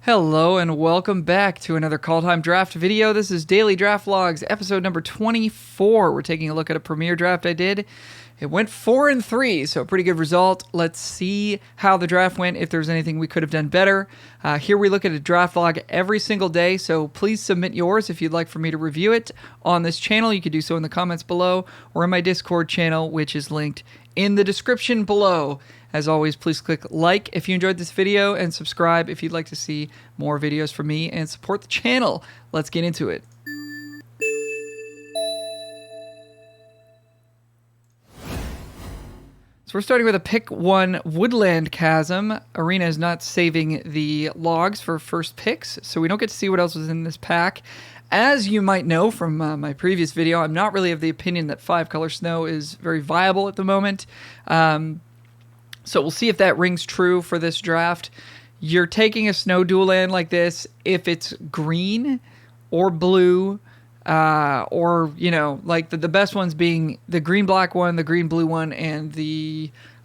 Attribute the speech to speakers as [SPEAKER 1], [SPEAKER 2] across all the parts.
[SPEAKER 1] Hello and welcome back to another Kaldheim draft video. This is Daily Draft Logs, episode number 24. We're taking a look at a premiere draft I did. It went 4-3, so a pretty good result. Let's see how the draft went, if there's anything we could have done better. Here we look at a draft log every single day, so please submit yours if you'd like for me to review it on this channel. You could do so in the comments below or in my Discord channel, which is linked in the description below. As always, please click like if you enjoyed this video and subscribe if you'd like to see more videos from me and support the channel. Let's get into it. So we're starting with a pick 1 Woodland Chasm. Arena is not saving the logs for first picks, so we don't get to see what else was in this pack. As you might know from my previous video, I'm not really of the opinion that 5-color snow is very viable at the moment. So we'll see if that rings true for this draft. You're taking a snow dual land like this if it's green or blue, or, you know, like the best ones being the green-black one, the green-blue one, and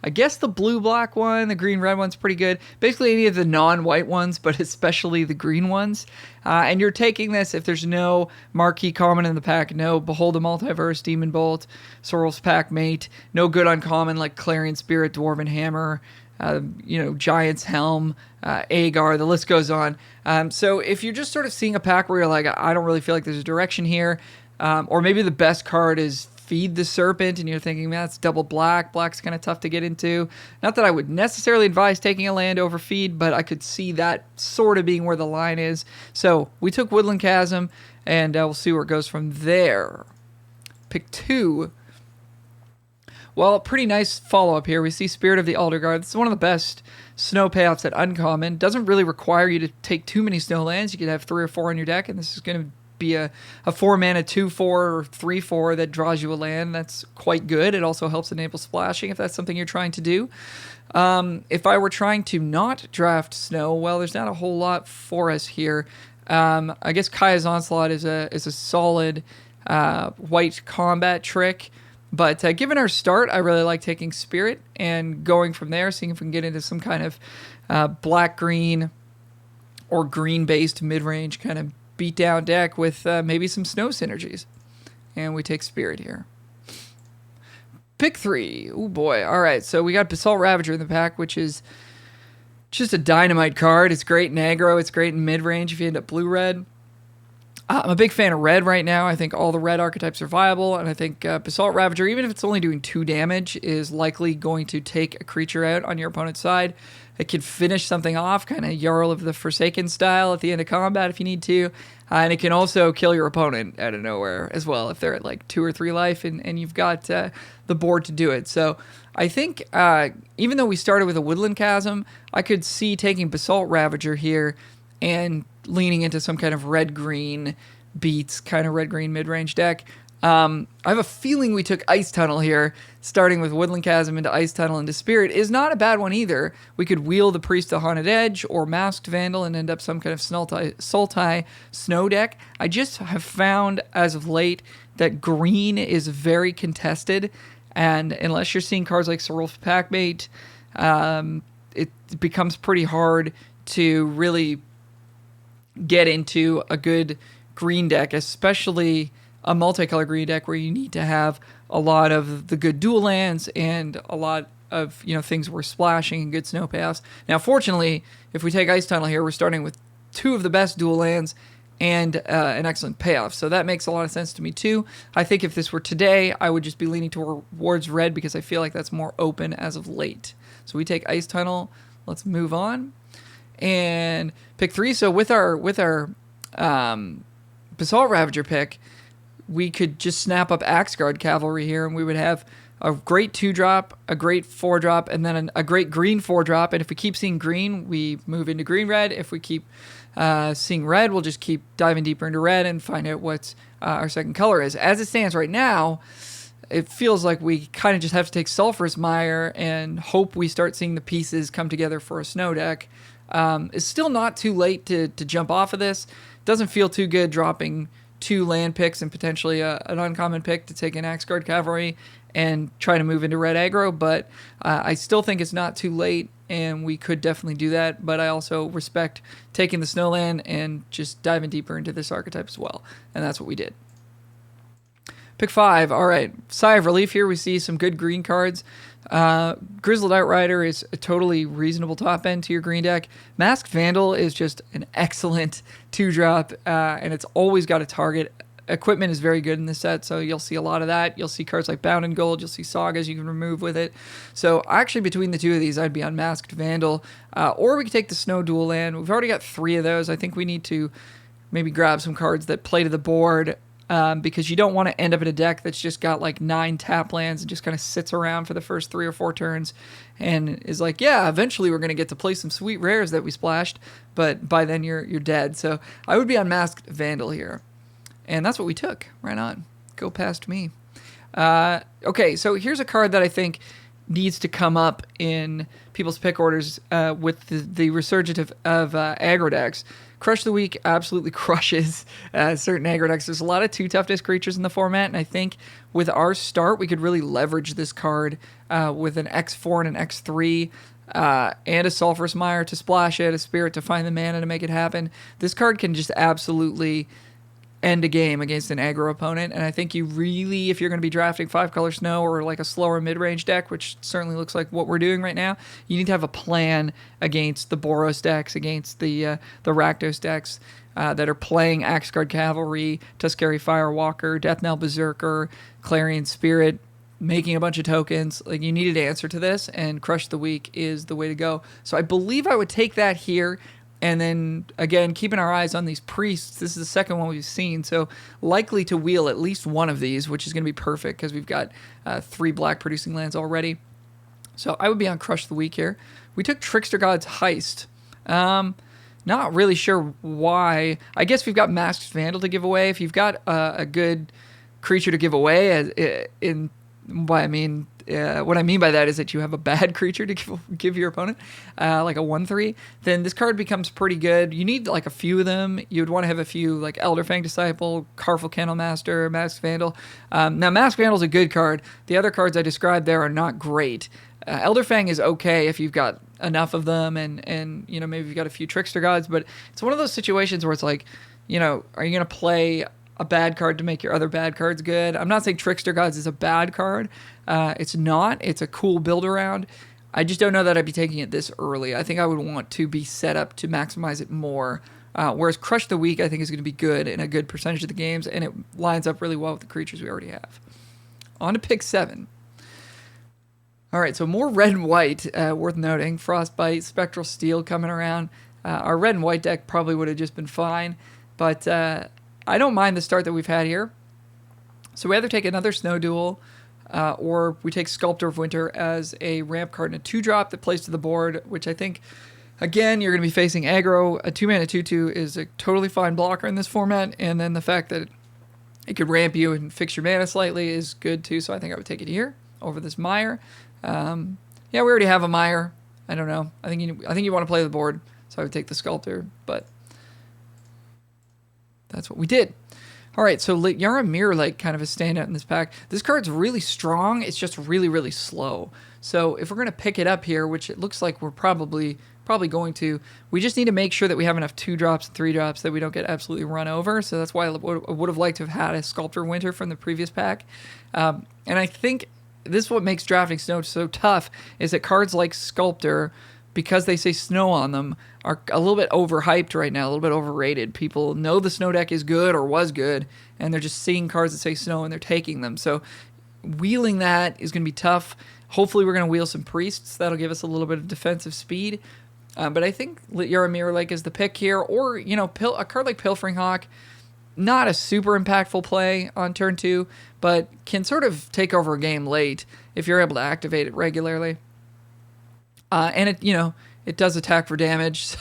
[SPEAKER 1] I guess the blue-black one. The green-red one's pretty good. Basically any of the non-white ones, but especially the green ones. And you're taking this if there's no marquee common in the pack, no Behold the Multiverse, Demon Bolt, Sorrel's Pack Mate, no good uncommon like Clarion Spirit, Dwarven Hammer, Giant's Helm, Agar, the list goes on. So if you're just sort of seeing a pack where you're like, I don't really feel like there's a direction here, or maybe the best card is Feed the Serpent, and you're thinking, man, that's double black. Black's kind of tough to get into. Not that I would necessarily advise taking a land over Feed, but I could see that sort of being where the line is. So we took Woodland Chasm, and we'll see where it goes from there. Pick 2. Well, pretty nice follow-up here. We see Spirit of the Alderguard. This is one of the best snow payoffs at Uncommon. Doesn't really require you to take too many snow lands. You could have 3 or 4 on your deck, and this is going to be a 4-mana 2/4 or 3/4 that draws you a land. That's quite good. It also helps enable splashing if that's something you're trying to do. If I were trying to not draft snow, well, there's not a whole lot for us here. I guess Kaya's Onslaught is a solid white combat trick. But given our start, I really like taking Spirit and going from there, seeing if we can get into some kind of black-green or green-based mid-range kind of beat-down deck with maybe some snow synergies. And we take Spirit here. Pick 3. Oh boy. All right, so we got Basalt Ravager in the pack, which is just a dynamite card. It's great in aggro. It's great in mid-range if you end up blue-red. I'm a big fan of red right now. I think all the red archetypes are viable, and I think Basalt Ravager, even if it's only doing 2 damage, is likely going to take a creature out on your opponent's side. It can finish something off, kind of Jarl of the Forsaken style at the end of combat if you need to, and it can also kill your opponent out of nowhere as well if they're at like 2 or 3 life and you've got the board to do it. So I think even though we started with a Woodland Chasm, I could see taking Basalt Ravager here and leaning into some kind of red-green beats, kind of red-green mid-range deck. I have a feeling we took Ice Tunnel here, starting with Woodland Chasm into Ice Tunnel into Spirit is not a bad one either. We could wheel the Priest of Haunted Edge or Masked Vandal and end up some kind of Sultai snow deck. I just have found as of late that green is very contested, and unless you're seeing cards like Sorrel's Packmate, it becomes pretty hard to really get into a good green deck, especially a multicolor green deck where you need to have a lot of the good dual lands and a lot of things we're splashing and good snow payoffs. Now, fortunately, if we take Ice Tunnel here, we're starting with 2 of the best dual lands and an excellent payoff. So that makes a lot of sense to me too. I think if this were today, I would just be leaning towards red because I feel like that's more open as of late. So we take Ice Tunnel. Let's move on. And pick 3. So with our Basalt Ravager pick, we could just snap up Axeguard Cavalry here, and we would have a great 2-drop, a great 4-drop, and then a great green 4-drop. And if we keep seeing green, we move into green-red. If we keep seeing red, we'll just keep diving deeper into red and find out what our second color is. As it stands right now, it feels like we kind of just have to take Sulphurous Mire and hope we start seeing the pieces come together for a snow deck. It's still not too late to jump off of this. Doesn't feel too good dropping 2 land picks and potentially an uncommon pick to take an Axeguard Cavalry and try to move into red aggro, but I still think it's not too late. and we could definitely do that, but I also respect taking the Snowland and just diving deeper into this archetype as well, and that's what we did. Pick 5. All right. Sigh of relief here. We see some good green cards. Grizzled Outrider is a totally reasonable top end to your green deck. Masked Vandal is just an excellent 2-drop, and it's always got a target. Equipment is very good in this set, so you'll see a lot of that. You'll see cards like Bound in Gold. You'll see Sagas you can remove with it. So actually, between the two of these, I'd be on Masked Vandal. Or we could take the Snow Dual Land. We've already got 3 of those. I think we need to maybe grab some cards that play to the board, because you don't want to end up in a deck that's just got like 9 tap lands and just kind of sits around for the first 3 or 4 turns and is like, yeah, eventually we're going to get to play some sweet rares that we splashed, but by then you're dead. So I would be on Masked Vandal here. And that's what we took. Right on. Go past me. Okay, so here's a card that I think needs to come up in people's pick orders with the resurgence of aggro decks. Crush the Weak absolutely crushes certain aggro decks. There's a lot of 2 toughness creatures in the format, and I think with our start, we could really leverage this card with an X4 and an X3 and a Sulphurous Mire to splash it, a Spirit to find the mana to make it happen. This card can just absolutely end a game against an aggro opponent, and I think you really, if you're going to be drafting 5-color Snow or like a slower mid-range deck, which certainly looks like what we're doing right now, you need to have a plan against the Boros decks, against the Rakdos decks that are playing Axguard Cavalry, Tuskeri Firewalker, Deathnell Berserker, Clarion Spirit, making a bunch of tokens. Like, you needed to answer to this, and Crush the Weak is the way to go. So I believe I would take that here. And then, again, keeping our eyes on these priests. This is the second one we've seen, so likely to wheel at least one of these, which is going to be perfect because we've got 3 black-producing lands already. So I would be on Crush the Weak here. We took Trickster God's Heist. Not really sure why. I guess we've got Masked Vandal to give away. If you've got a good creature to give away, what I mean by that is that you have a bad creature to give your opponent, like a 1/3, then this card becomes pretty good. You need like a few of them. You would want to have a few like Elderfang Disciple, Carful Kennelmaster, Masked Vandal. Now, Masked Vandal is a good card. The other cards I described there are not great. Elderfang is okay if you've got enough of them and you know, maybe you've got a few Trickster Gods, but it's one of those situations where it's like, you know, are you going to play a bad card to make your other bad cards good? I'm not saying Trickster Gods is a bad card. It's not. It's a cool build around. I just don't know that I'd be taking it this early. I think I would want to be set up to maximize it more. Whereas Crush the Weak, I think, is going to be good in a good percentage of the games, and it lines up really well with the creatures we already have. On to pick 7. All right, so more red and white, worth noting. Frostbite, Spectral Steel coming around. Our red and white deck probably would have just been fine, but I don't mind the start that we've had here. So we either take another Snow Duel, or we take Sculptor of Winter as a ramp card and a 2-drop that plays to the board, which I think, again, you're going to be facing aggro. A 2-mana 2/2 is a totally fine blocker in this format, and then the fact that it could ramp you and fix your mana slightly is good too, so I think I would take it here over this Mire. Yeah, we already have a Mire. I don't know. I think you want to play the board, so I would take the Sculptor, but that's what we did. All right, so Yara Mirror Lake kind of a standout in this pack. This card's really strong. It's just really, really slow. So if we're going to pick it up here, which it looks like we're probably going to, we just need to make sure that we have enough 2-drops and 3-drops that we don't get absolutely run over. So that's why I would have liked to have had a Sculptor Winter from the previous pack. And I think this is what makes drafting Snow so tough, is that cards like Sculptor, because they say Snow on them, are a little bit overhyped right now, a little bit overrated. People know the Snow deck is good or was good, and they're just seeing cards that say Snow and they're taking them. So wheeling that is going to be tough. Hopefully we're going to wheel some Priests. That'll give us a little bit of defensive speed. But I think Yara Mirror Lake is the pick here. Or, you know, a card like Pilfering Hawk, not a super impactful play on turn 2, but can sort of take over a game late if you're able to activate it regularly. And it does attack for damage,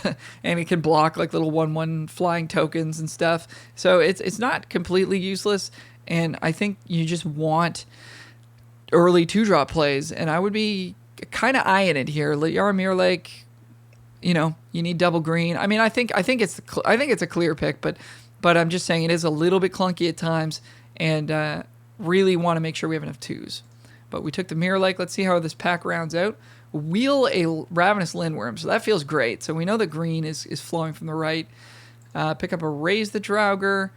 [SPEAKER 1] and it can block like little 1/1 flying tokens and stuff. So it's not completely useless, and I think you just want early 2-drop plays, and I would be kind of eyeing it here. Yara Mirror Lake, you need double green. I mean, I think it's a clear pick, but I'm just saying it is a little bit clunky at times, and really want to make sure we have enough 2s. But we took the Mirror Lake. Let's see how this pack rounds out. wheel a Ravenous Lindworm. So that feels great. So we know that green is flowing from the right. Pick up a Raise the Draugr.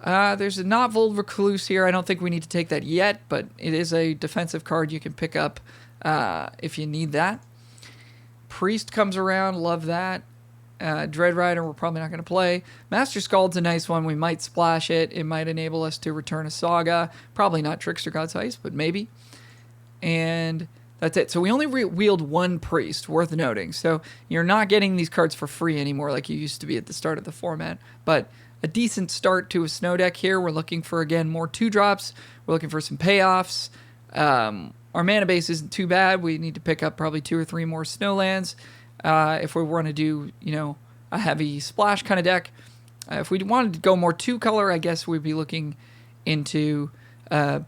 [SPEAKER 1] There's a Notvold Recluse here. I don't think we need to take that yet, but it is a defensive card you can pick up if you need that. Priest comes around. Love that. Dread Rider, we're probably not going to play. Master Scald's a nice one. We might splash it. It might enable us to return a Saga. Probably not Trickster God's Heist, but maybe. And that's it. So we only wield one Priest, worth noting. So you're not getting these cards for free anymore like you used to be at the start of the format. But a decent start to a snow deck here. We're looking for, again, more 2-drops. We're looking for some payoffs. Our mana base isn't too bad. We need to pick up probably 2 or 3 more snowlands if we want to do, a heavy splash kind of deck. If we wanted to go more 2-color, I guess we'd be looking into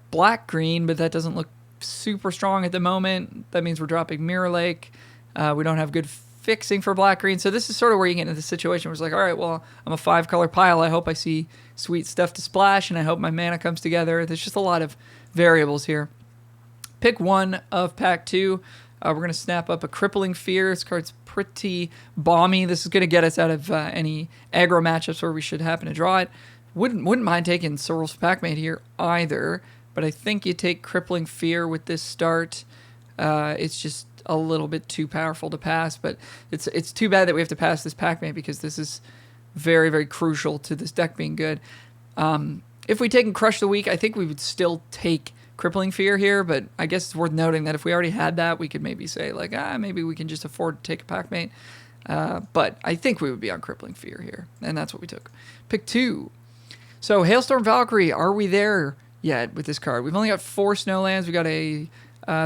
[SPEAKER 1] black-green, but that doesn't look super strong at the moment. That means we're dropping Mirror Lake. We don't have good fixing for black-green. So this is sort of where you get into the situation where it's like, all right, well, I'm a 5-color pile. I hope I see sweet stuff to splash, and I hope my mana comes together. There's just a lot of variables here. Pick one of pack 2. We're going to snap up a Crippling Fear. This card's pretty bomby. This is going to get us out of any aggro matchups where we should happen to draw it. Wouldn't mind taking Sorrel's Packmate here either, but I think you take Crippling Fear with this start. It's just a little bit too powerful to pass, but it's too bad that we have to pass this Packmate because this is very, very crucial to this deck being good. If we take Crush the Weak, I think we would still take Crippling Fear here, but I guess it's worth noting that if we already had that, we could maybe say, like, maybe we can just afford to take a Packmate. But I think we would be on Crippling Fear here, and that's what we took. Pick 2. So, Hailstorm Valkyrie, are we there yet with this card? We've only got 4 snowlands. We got a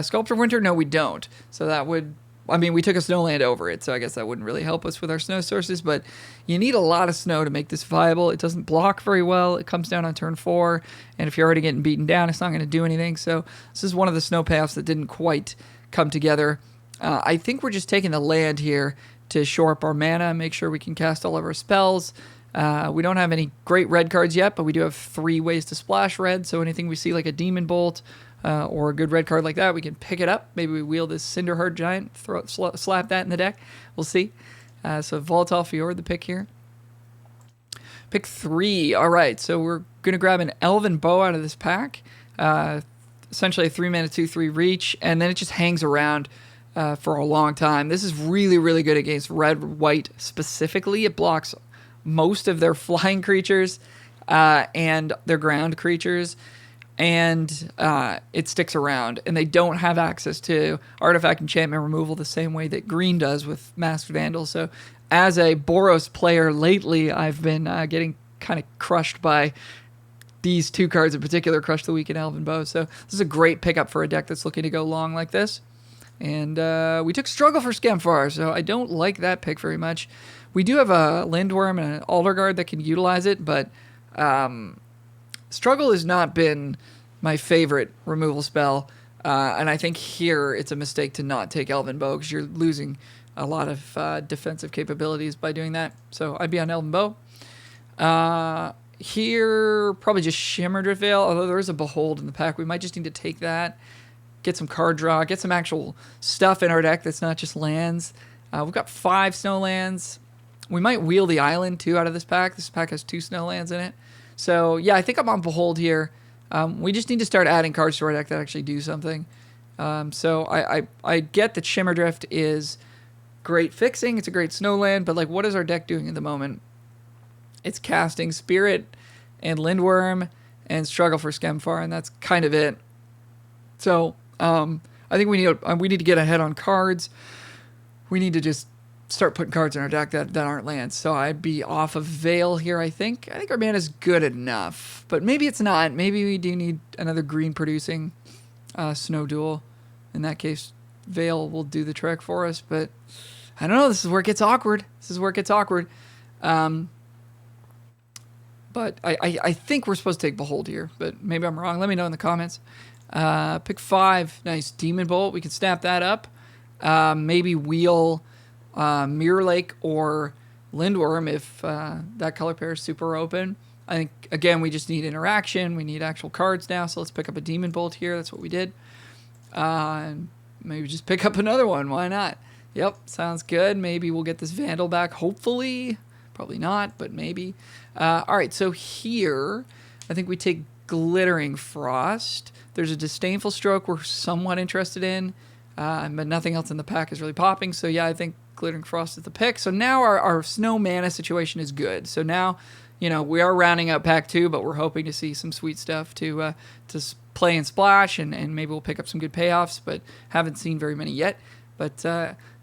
[SPEAKER 1] Sculptor of Winter? No, we don't. So that would... we took a snowland over it, so I guess that wouldn't really help us with our snow sources, but you need a lot of snow to make this viable. It doesn't block very well. It comes down on turn 4, and if you're already getting beaten down, it's not going to do anything. So this is one of the snow payoffs that didn't quite come together. I think we're just taking the land here to shore up our mana, make sure we can cast all of our spells. We don't have any great red cards yet, but we do have 3 ways to splash red, so anything we see like a Demon Bolt, or a good red card like that, we can pick it up. Maybe we wield this Cinderheart Giant, slap that in the deck. We'll see. So Volatile Fjord, the pick here. Pick 3. All right, so we're going to grab an Elven Bow out of this pack. Essentially a 3-mana 2/3 reach, and then it just hangs around for a long time. This is really, really good against red-white specifically. It blocks most of their flying creatures and their ground creatures. And it sticks around, and they don't have access to artifact enchantment removal the same way that green does with Masked Vandal. So as a Boros player lately, I've been getting kind of crushed by these 2 cards in particular, Crush the Weak and Elven Bow. So this is a great pickup for a deck that's looking to go long like this. And we took Struggle for Skemfar, so I don't like that pick very much. We do have a Lindworm and an Alder Guard that can utilize it, but... Struggle has not been my favorite removal spell, and I think here it's a mistake to not take Elven Bow because you're losing a lot of defensive capabilities by doing that. So I'd be on Elven Bow. Here, probably just Shimmerdrift Veil, although there is a Behold in the pack. We might just need to take that, get some card draw, get some actual stuff in our deck that's not just lands. We've got 5 snowlands. We might wheel the island, too, out of this pack. This pack has 2 snowlands in it. So, yeah, I think I'm on Behold here. We just need to start adding cards to our deck that actually do something. So I get that Shimmerdrift is great fixing. It's a great snowland, but, like, what is our deck doing at the moment? It's casting Spirit and Lindworm and Struggle for Skemfar, and that's kind of it. So I think we need to get ahead on cards. We need to just start putting cards in our deck that aren't lands. So I'd be off of Veil here, I think. I think our mana is good enough, but maybe it's not. Maybe we do need another green producing Snow Duel. In that case, Veil will do the trick for us, but I don't know. This is where it gets awkward. But I think we're supposed to take Behold here, but maybe I'm wrong. Let me know in the comments. Pick 5. Nice. Demon Bolt. We can snap that up. Maybe wheel Mirror Lake or Lindworm if that color pair is super open. I think, again, we just need interaction. We need actual cards now, so let's pick up a Demon Bolt here. That's what we did. And maybe just pick up another one. Why not? Yep, sounds good. Maybe we'll get this Vandal back. Hopefully. Probably not, but maybe. All right, so here, I think we take Glittering Frost. There's a Disdainful Stroke we're somewhat interested in, but nothing else in the pack is really popping. So yeah, I think Glittering Frost is the pick. So now our snow mana situation is good. So now, we are rounding out pack 2, but we're hoping to see some sweet stuff to play and splash, and maybe we'll pick up some good payoffs, but haven't seen very many yet. But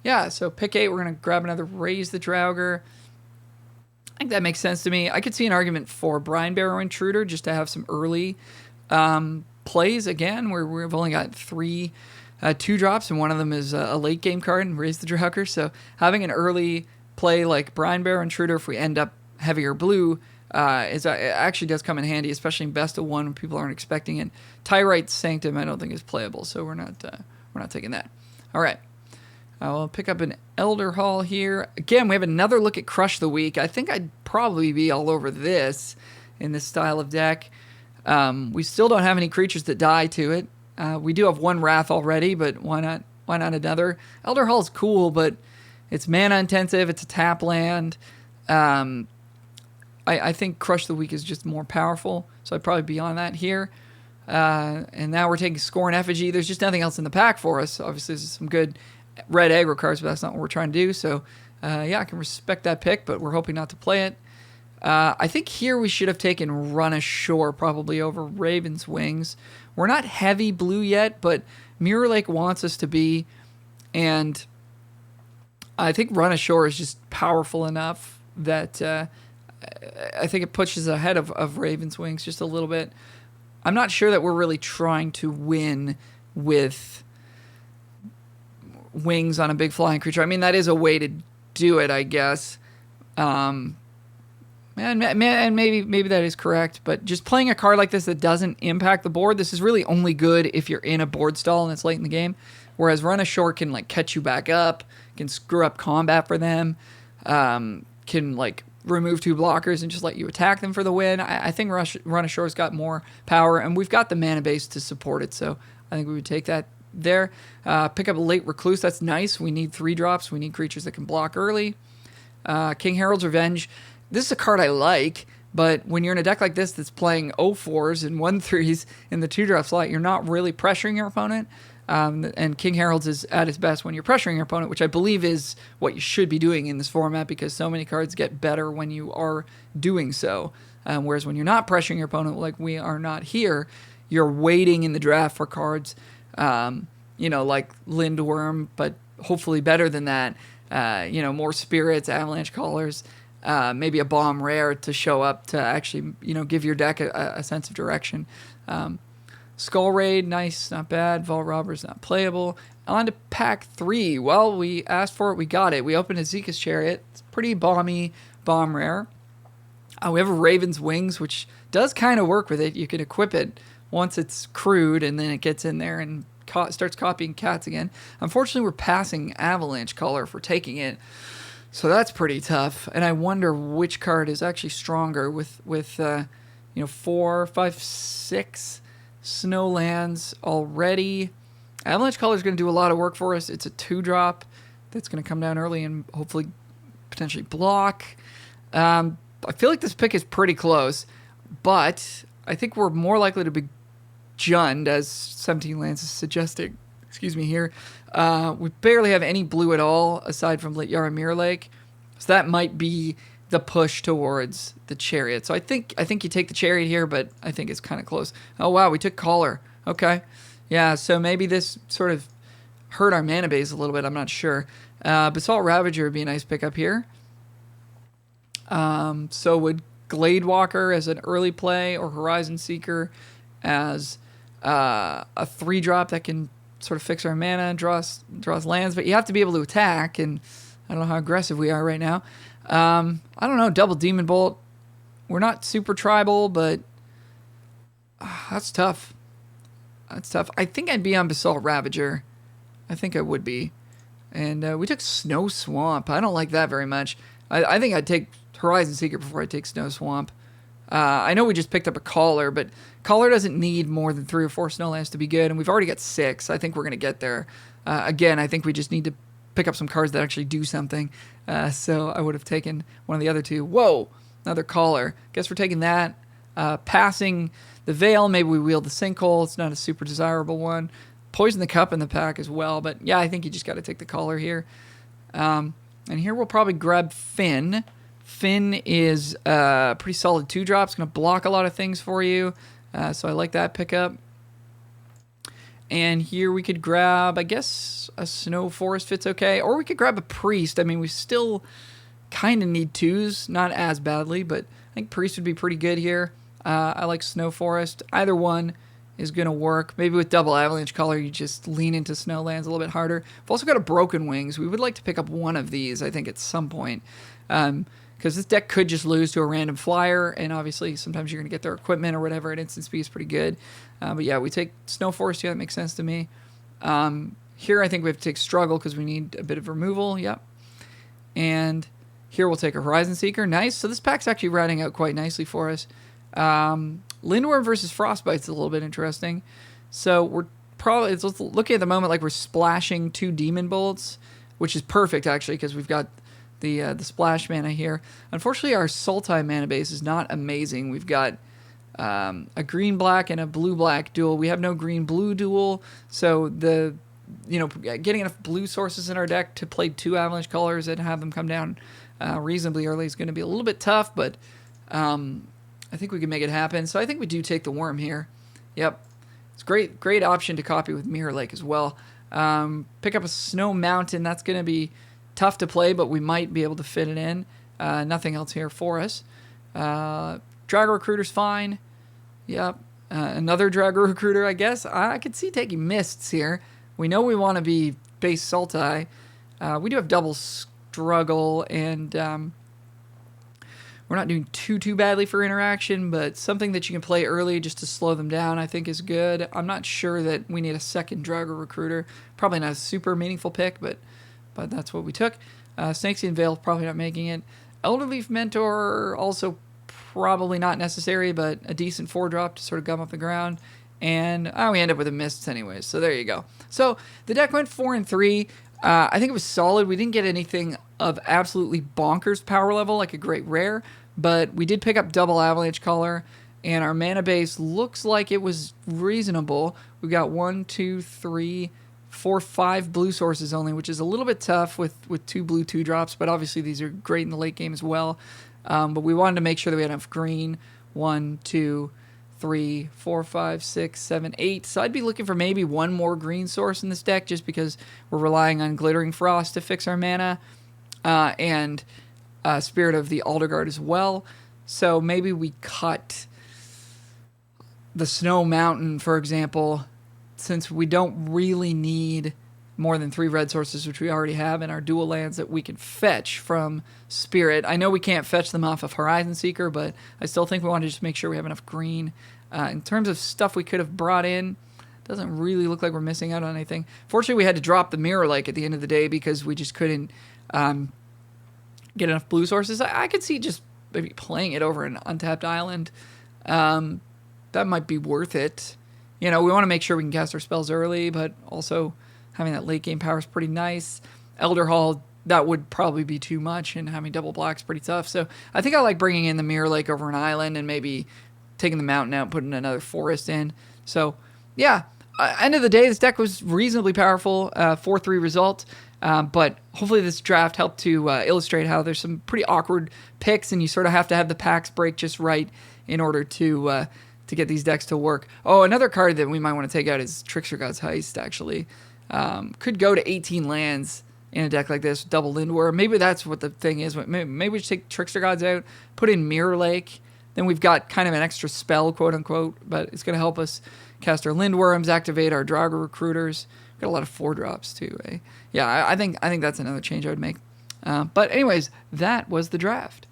[SPEAKER 1] yeah, so pick 8, we're going to grab another Raise the Draugr. I think that makes sense to me. I could see an argument for Brine Barrow Intruder just to have some early plays again, where we've only got 3 2-drops, and one of them is a late game card and Raise the Draugr. So having an early play like Brine Barrow Intruder, if we end up heavier blue, it actually does come in handy, especially in best of 1 when people aren't expecting it. Tyrite Sanctum I don't think is playable, so we're not taking that. All right. I'll pick up an Elder Hall here. Again, we have another look at Crush the Weak. I think I'd probably be all over this in this style of deck. We still don't have any creatures that die to it. We do have 1 Wrath already, but why not another? Elder Hall is cool, but it's mana intensive. It's a tap land. I think Crush the Weak is just more powerful, so I'd probably be on that here. And now we're taking Scorn Effigy. There's just nothing else in the pack for us. Obviously, there's some good red aggro cards, but that's not what we're trying to do. So, yeah, I can respect that pick, but we're hoping not to play it. I think here we should have taken Run Ashore probably over Raven's Wings. We're not heavy blue yet, but Mirror Lake wants us to be, and I think Run Ashore is just powerful enough that I think it pushes ahead of Raven's Wings just a little bit. I'm not sure that we're really trying to win with Wings on a big flying creature. I mean, that is a way to do it, I guess. And maybe that is correct, but just playing a card like this that doesn't impact the board, this is really only good if you're in a board stall and it's late in the game. Whereas Run Ashore can catch you back up, can screw up combat for them, can remove 2 blockers and just let you attack them for the win. I think Run Ashore's got more power, and we've got the mana base to support it, so I think we would take that there. Pick up a late Recluse. That's nice. We need 3-drops. We need creatures that can block early. King Harold's Revenge. This is a card I like, but when you're in a deck like this that's playing 0-4s and 1-3s in the 2-drop slot, you're not really pressuring your opponent. And King Harold's is at its best when you're pressuring your opponent, which I believe is what you should be doing in this format, because so many cards get better when you are doing so. Whereas when you're not pressuring your opponent, like we are not here, you're waiting in the draft for cards like Lindworm, but hopefully better than that. More Spirits, Avalanche Callers, maybe a Bomb Rare to show up to actually, give your deck a sense of direction. Skull Raid, nice, not bad. Vault Robber's not playable. On to pack 3. Well, we asked for it, we got it. We opened a Zeeka's Chariot. It's pretty bomb rare. We have a Raven's Wings, which does kind of work with it. You can equip it once it's crewed, and then it gets in there and starts copying cats again. Unfortunately, we're passing Avalanche Caller for taking it, so that's pretty tough. And I wonder which card is actually stronger with 4, 5, 6 snow lands already. Avalanche Caller is going to do a lot of work for us. It's a 2-drop that's going to come down early and hopefully potentially block. I feel like this pick is pretty close, but I think we're more likely to be Jund, as 17 lands is suggesting. Excuse me here. We barely have any blue at all aside from Lityara Mirror Lake, so that might be the push towards the Chariot. So I think you take the Chariot here, but I think it's kind of close. Oh wow, we took Caller. Okay, yeah. So maybe this sort of hurt our mana base a little bit. I'm not sure. Basalt Ravager would be a nice pickup here. So would Gladewalker as an early play, or Horizon Seeker as a 3-drop that can sort of fix our mana and draws lands, but you have to be able to attack, and I don't know how aggressive we are right now. I don't know, double Demon Bolt. We're not super tribal, but that's tough. I think I'd be on Basalt Ravager. I think I would be. And we took Snow Swamp. I don't like that very much. I think I'd take Horizon Seeker before I take Snow Swamp. I know we just picked up a Caller, but Caller doesn't need more than 3 or 4 Snowlands to be good, and we've already got 6. I think we're going to get there. Again, I think we just need to pick up some cards that actually do something. So I would have taken one of the other two. Whoa, another Caller. Guess we're taking that. Passing the Veil. Maybe we wield the Sinkhole. It's not a super desirable one. Poison the Cup in the pack as well. But yeah, I think you just got to take the Caller here. And here we'll probably grab Finn. Finn is a pretty solid 2-drop. It's going to block a lot of things for you. So I like that pickup. And here we could grab, I guess, a Snow Forest fits okay. Or we could grab a Priest. I mean, we still kind of need 2s. Not as badly, but I think Priest would be pretty good here. I like Snow Forest. Either one is going to work. Maybe with double Avalanche Caller, you just lean into Snowlands a little bit harder. We've also got a Broken Wings. We would like to pick up one of these, I think, at some point. Because this deck could just lose to a random flyer, and obviously sometimes you're going to get their equipment or whatever, and instant speed is pretty good. But yeah, we take Snow Forest. Yeah, that makes sense to me. Here I think we have to take Struggle because we need a bit of removal. Yep. And here we'll take a Horizon Seeker. Nice. So this pack's actually rounding out quite nicely for us. Lindworm versus Frostbite's a little bit interesting. So we're probably looking at the moment like we're splashing 2 Demon Bolts, which is perfect actually because we've got the splash mana here. Unfortunately, our Sultai mana base is not amazing. We've got a green-black and a blue-black duel. We have no green-blue duel, so getting enough blue sources in our deck to play 2 Avalanche Colors and have them come down reasonably early is going to be a little bit tough, but I think we can make it happen. So I think we do take the Worm here. Yep. It's great option to copy with Mirror Lake as well. Pick up a Snow Mountain. That's going to be tough to play, but we might be able to fit it in. Nothing else here for us. Drago Recruiter's fine. Yep. Another Drago Recruiter, I guess. I could see taking Mists here. We know we want to be base Sultai. We do have double Struggle, and we're not doing too badly for interaction, but something that you can play early just to slow them down I think is good. I'm not sure that we need a second Drago Recruiter. Probably not a super meaningful pick, but that's what we took. Snakeseed Veil probably not making it. Elderleaf Mentor also probably not necessary, but a decent 4-drop to sort of gum up the ground. And we end up with a Mists anyways, so there you go. So the deck went 4-3. I think it was solid. We didn't get anything of absolutely bonkers power level, like a great rare, but we did pick up double Avalanche Caller, and our mana base looks like it was reasonable. We got 1, 2, 3, 4, 5 blue sources only, which is a little bit tough with 2 blue 2-drops, but obviously these are great in the late game as well. But we wanted to make sure that we had enough green. 1, 2, 3, 4, 5, 6, 7, 8. So I'd be looking for maybe one more green source in this deck just because we're relying on Glittering Frost to fix our mana, and Spirit of the Alderguard as well. So maybe we cut the Snow Mountain, for example, since we don't really need more than 3 red sources, which we already have in our dual lands that we can fetch from Spirit. I know we can't fetch them off of Horizon Seeker, but I still think we want to just make sure we have enough green. In terms of stuff we could have brought in, doesn't really look like we're missing out on anything. Fortunately, we had to drop the Mirror Lake at the end of the day because we just couldn't get enough blue sources. I could see just maybe playing it over an untapped island. That might be worth it. We want to make sure we can cast our spells early, but also having that late game power is pretty nice. Elder Hall, that would probably be too much, and having double black's pretty tough. So I think I like bringing in the Mirror Lake over an island and maybe taking the mountain out and putting another forest in. So yeah, end of the day, this deck was reasonably powerful, 4-3 result. But hopefully this draft helped to illustrate how there's some pretty awkward picks, and you sort of have to have the packs break just right in order to get these decks to work. Oh, another card that we might want to take out is Trickster God's Heist, actually. Could go to 18 lands in a deck like this, double Lindworm. Maybe that's what the thing is. Maybe we should take Trickster Gods out, put in Mirror Lake. Then we've got kind of an extra spell, quote unquote, but it's going to help us cast our Lindworms, activate our Drago Recruiters. Got a lot of 4-drops too, eh? Yeah, I think that's another change I would make. But anyways, that was the draft.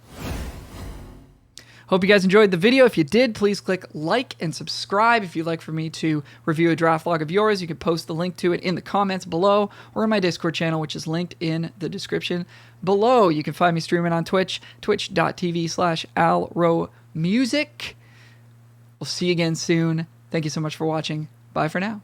[SPEAKER 1] Hope you guys enjoyed the video. If you did, please click like and subscribe. If you'd like for me to review a draft log of yours, you can post the link to it in the comments below or in my Discord channel, which is linked in the description below. You can find me streaming on Twitch, twitch.tv/alromusic. We'll see you again soon. Thank you so much for watching. Bye for now.